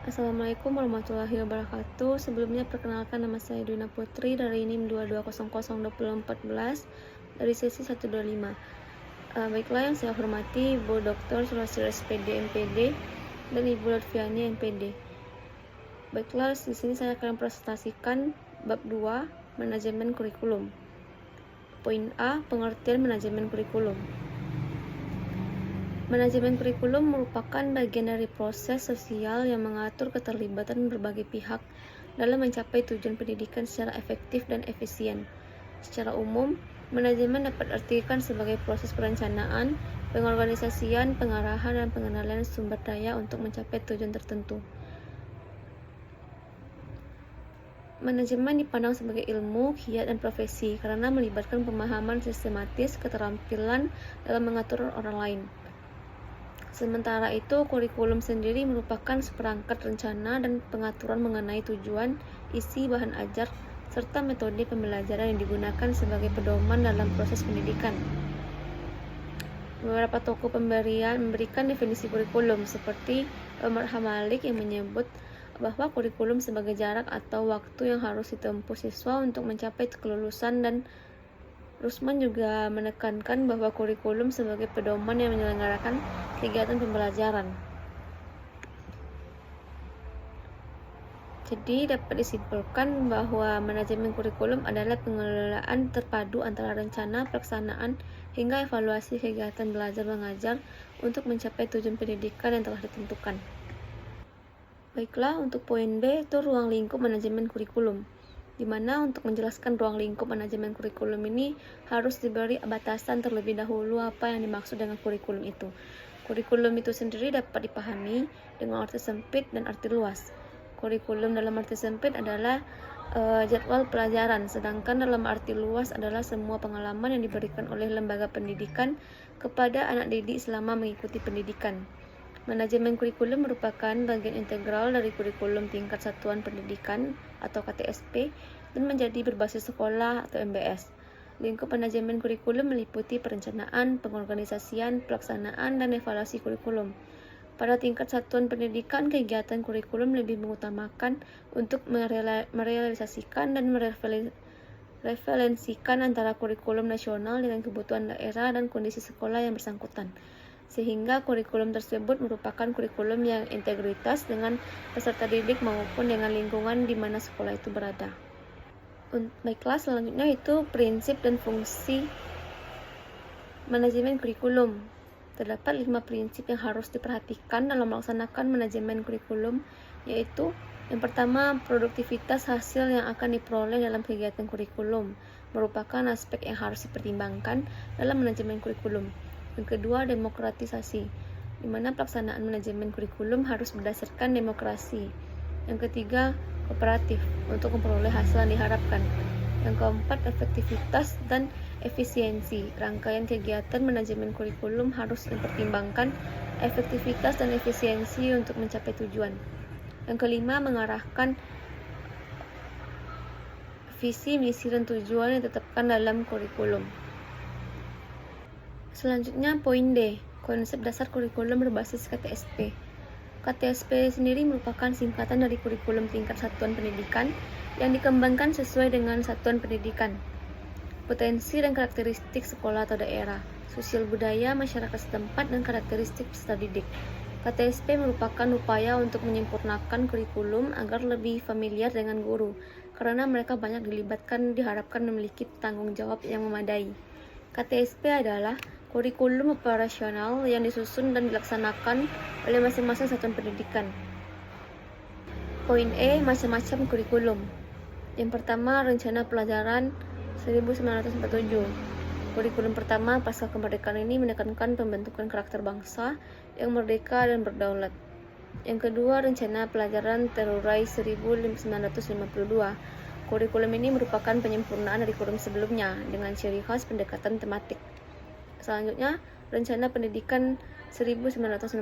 Assalamualaikum warahmatullahi wabarakatuh. Sebelumnya perkenalkan nama saya Dina Putri dari NIM 22002014 dari sesi 125. Baiklah yang saya hormati Ibu Dr. Sulastri SPD MPD dan Ibu Lutfiani MPD. Baiklah, di sini saya akan presentasikan bab 2 manajemen kurikulum. Poin A, pengertian manajemen kurikulum. Manajemen kurikulum merupakan bagian dari proses sosial yang mengatur keterlibatan berbagai pihak dalam mencapai tujuan pendidikan secara efektif dan efisien. Secara umum, manajemen dapat diartikan sebagai proses perencanaan, pengorganisasian, pengarahan, dan pengenalan sumber daya untuk mencapai tujuan tertentu. Manajemen dipandang sebagai ilmu, kiat, dan profesi karena melibatkan pemahaman sistematis, keterampilan dalam mengatur orang lain. Sementara itu, kurikulum sendiri merupakan seperangkat rencana dan pengaturan mengenai tujuan, isi, bahan ajar, serta metode pembelajaran yang digunakan sebagai pedoman dalam proses pendidikan. Beberapa tokoh memberikan definisi kurikulum, seperti Omar Hamalik yang menyebut bahwa kurikulum sebagai jarak atau waktu yang harus ditempuh siswa untuk mencapai kelulusan, dan Rusman juga menekankan bahwa kurikulum sebagai pedoman yang menyelenggarakan kegiatan pembelajaran. Jadi dapat disimpulkan bahwa manajemen kurikulum adalah pengelolaan terpadu antara rencana, pelaksanaan, hingga evaluasi kegiatan belajar mengajar untuk mencapai tujuan pendidikan yang telah ditentukan. Baiklah, untuk poin B itu ruang lingkup manajemen kurikulum, di mana untuk menjelaskan ruang lingkup manajemen kurikulum ini harus diberi batasan terlebih dahulu apa yang dimaksud dengan kurikulum itu. Kurikulum itu sendiri dapat dipahami dengan arti sempit dan arti luas. Kurikulum dalam arti sempit adalah jadwal pelajaran, sedangkan dalam arti luas adalah semua pengalaman yang diberikan oleh lembaga pendidikan kepada anak didik selama mengikuti pendidikan. Manajemen kurikulum merupakan bagian integral dari kurikulum tingkat satuan pendidikan atau KTSP dan menjadi berbasis sekolah atau MBS. Lingkup manajemen kurikulum meliputi perencanaan, pengorganisasian, pelaksanaan, dan evaluasi kurikulum. Pada tingkat satuan pendidikan, kegiatan kurikulum lebih mengutamakan untuk merealisasikan dan mereferensikan antara kurikulum nasional dengan kebutuhan daerah dan kondisi sekolah yang bersangkutan, sehingga kurikulum tersebut merupakan kurikulum yang integritas dengan peserta didik maupun dengan lingkungan di mana sekolah itu berada. Baiklah, selanjutnya itu prinsip dan fungsi manajemen kurikulum. Terdapat 5 prinsip yang harus diperhatikan dalam melaksanakan manajemen kurikulum, yaitu yang pertama, produktivitas hasil yang akan diperoleh dalam kegiatan kurikulum merupakan aspek yang harus dipertimbangkan dalam manajemen kurikulum. Yang kedua, demokratisasi, di mana pelaksanaan manajemen kurikulum harus berdasarkan demokrasi. Yang ketiga, kooperatif, untuk memperoleh hasil yang diharapkan. Yang keempat, efektivitas dan efisiensi. Rangkaian kegiatan manajemen kurikulum harus mempertimbangkan efektivitas dan efisiensi untuk mencapai tujuan. Yang kelima, mengarahkan visi, misi, dan tujuan yang ditetapkan dalam kurikulum. Selanjutnya poin D, konsep dasar kurikulum berbasis KTSP. KTSP sendiri merupakan singkatan dari kurikulum tingkat satuan pendidikan yang dikembangkan sesuai dengan satuan pendidikan, potensi dan karakteristik sekolah atau daerah, sosial budaya masyarakat setempat, dan karakteristik peserta didik. KTSP merupakan upaya untuk menyempurnakan kurikulum agar lebih familiar dengan guru, karena mereka banyak diharapkan memiliki tanggung jawab yang memadai. KTSP adalah kurikulum operasional yang disusun dan dilaksanakan oleh masing-masing satuan pendidikan. Poin E, macam-macam kurikulum. Yang pertama, rencana pelajaran 1947. Kurikulum pertama pasca kemerdekaan ini menekankan pembentukan karakter bangsa yang merdeka dan berdaulat. Yang kedua, rencana pelajaran terurai 1952. Kurikulum ini merupakan penyempurnaan dari kurikulum sebelumnya dengan ciri khas pendekatan tematik. Selanjutnya, rencana pendidikan 1964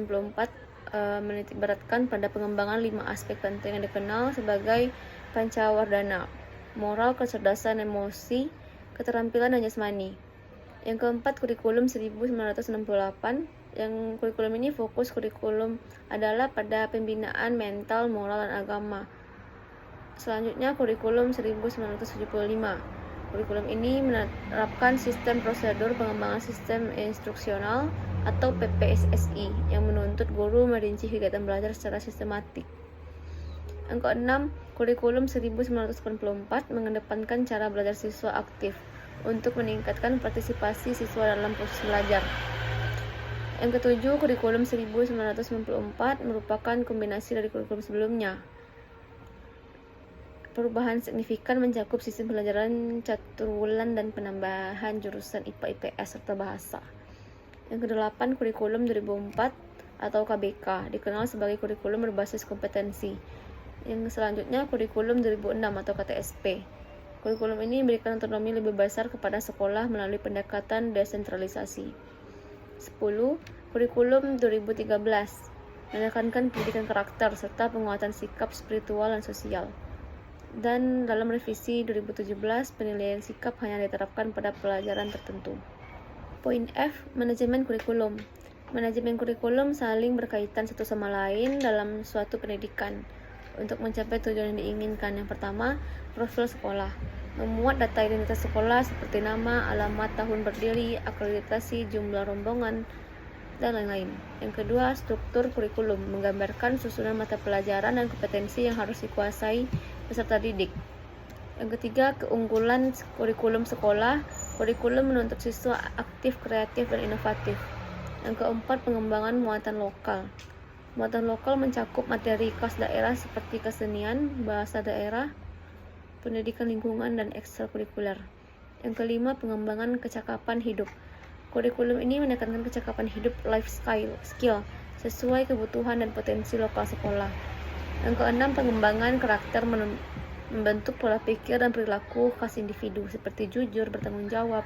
menitikberatkan pada pengembangan 5 aspek penting yang dikenal sebagai pancawardhana: moral, kecerdasan emosi, keterampilan, dan jasmani. Yang keempat, kurikulum 1968 Yang kurikulum ini fokus kurikulum adalah pada pembinaan mental, moral, dan agama. Selanjutnya kurikulum 1975. Kurikulum ini menerapkan sistem prosedur pengembangan sistem instruksional atau PPSSI yang menuntut guru merinci kegiatan belajar secara sistematik. Yang keenam, kurikulum 1984 mengedepankan cara belajar siswa aktif untuk meningkatkan partisipasi siswa dalam proses belajar. Yang ketujuh, kurikulum 1994 merupakan kombinasi dari kurikulum sebelumnya. Perubahan signifikan mencakup sistem pelajaran caturwulan dan penambahan jurusan IPA, IPS, serta bahasa. Yang kedelapan, kurikulum 2004 atau KBK, dikenal sebagai kurikulum berbasis kompetensi. Yang selanjutnya, kurikulum 2006 atau KTSP. Kurikulum ini memberikan otonomi lebih besar kepada sekolah melalui pendekatan desentralisasi. 10. Kurikulum 2013 menekankan pendidikan karakter serta penguatan sikap spiritual dan sosial. Dan dalam revisi 2017, penilaian sikap hanya diterapkan pada pelajaran tertentu. Poin F, manajemen kurikulum. Manajemen kurikulum saling berkaitan satu sama lain dalam suatu pendidikan untuk mencapai tujuan yang diinginkan. Yang pertama, profil sekolah. Memuat data identitas sekolah seperti nama, alamat, tahun berdiri, akreditasi, jumlah rombongan, dan lain-lain. Yang kedua, struktur kurikulum. Menggambarkan susunan mata pelajaran dan kompetensi yang harus dikuasai peserta didik. Yang ketiga, keunggulan kurikulum sekolah. Kurikulum menuntut siswa aktif, kreatif, dan inovatif. Yang keempat, pengembangan muatan lokal. Muatan lokal mencakup materi khas daerah seperti kesenian, bahasa daerah, pendidikan lingkungan, dan ekstrakurikuler. Yang kelima, pengembangan kecakapan hidup. Kurikulum ini menekankan kecakapan hidup life skill sesuai kebutuhan dan potensi lokal sekolah. Yang keenam, pengembangan karakter membentuk pola pikir dan perilaku khas individu seperti jujur, bertanggung jawab,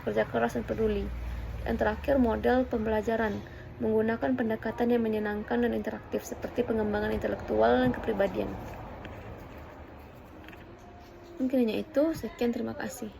kerja keras, dan peduli. Yang terakhir, model pembelajaran menggunakan pendekatan yang menyenangkan dan interaktif seperti pengembangan intelektual dan kepribadian. Mungkin hanya itu. Sekian, terima kasih.